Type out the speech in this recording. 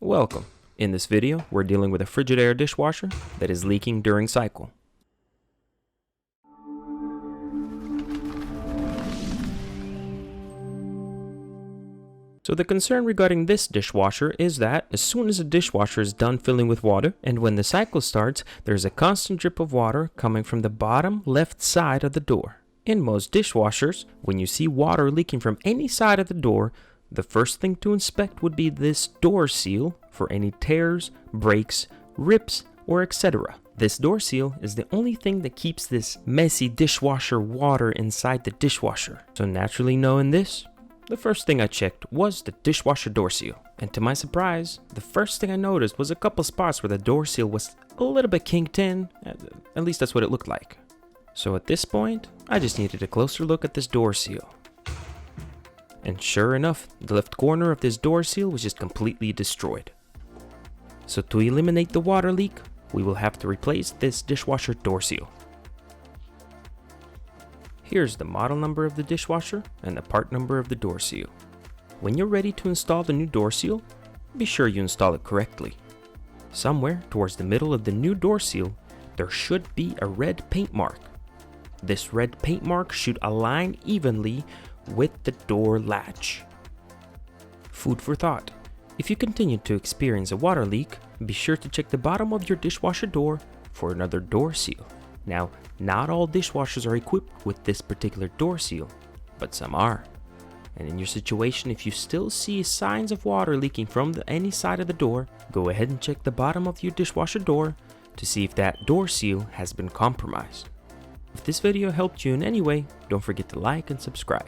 Welcome. In this video, we're dealing with a Frigidaire dishwasher that is leaking during cycle. So the concern regarding this dishwasher is that as soon as a dishwasher is done filling with water and when the cycle starts, there's a constant drip of water coming from the bottom left side of the door. In most dishwashers, when you see water leaking from any side of the door, the first thing to inspect would be this door seal for any tears, breaks, rips, or etc. This door seal is the only thing that keeps this messy dishwasher water inside the dishwasher. So naturally knowing this, the first thing I checked was the dishwasher door seal. And to my surprise, the first thing I noticed was a couple spots where the door seal was a little bit kinked in. At least that's what it looked like. So at this point, I just needed a closer look at this door seal. And sure enough, the left corner of this door seal was just completely destroyed. So to eliminate the water leak, we will have to replace this dishwasher door seal. Here's the model number of the dishwasher and the part number of the door seal. When you're ready to install the new door seal, be sure you install it correctly. Somewhere towards the middle of the new door seal, there should be a red paint mark. This red paint mark should align evenly with the door latch. Food for thought. If you continue to experience a water leak, be sure to check the bottom of your dishwasher door for another door seal. Now, not all dishwashers are equipped with this particular door seal, but some are. And in your situation, if you still see signs of water leaking from any side of the door, go ahead and check the bottom of your dishwasher door to see if that door seal has been compromised. If this video helped you in any way, don't forget to like and subscribe.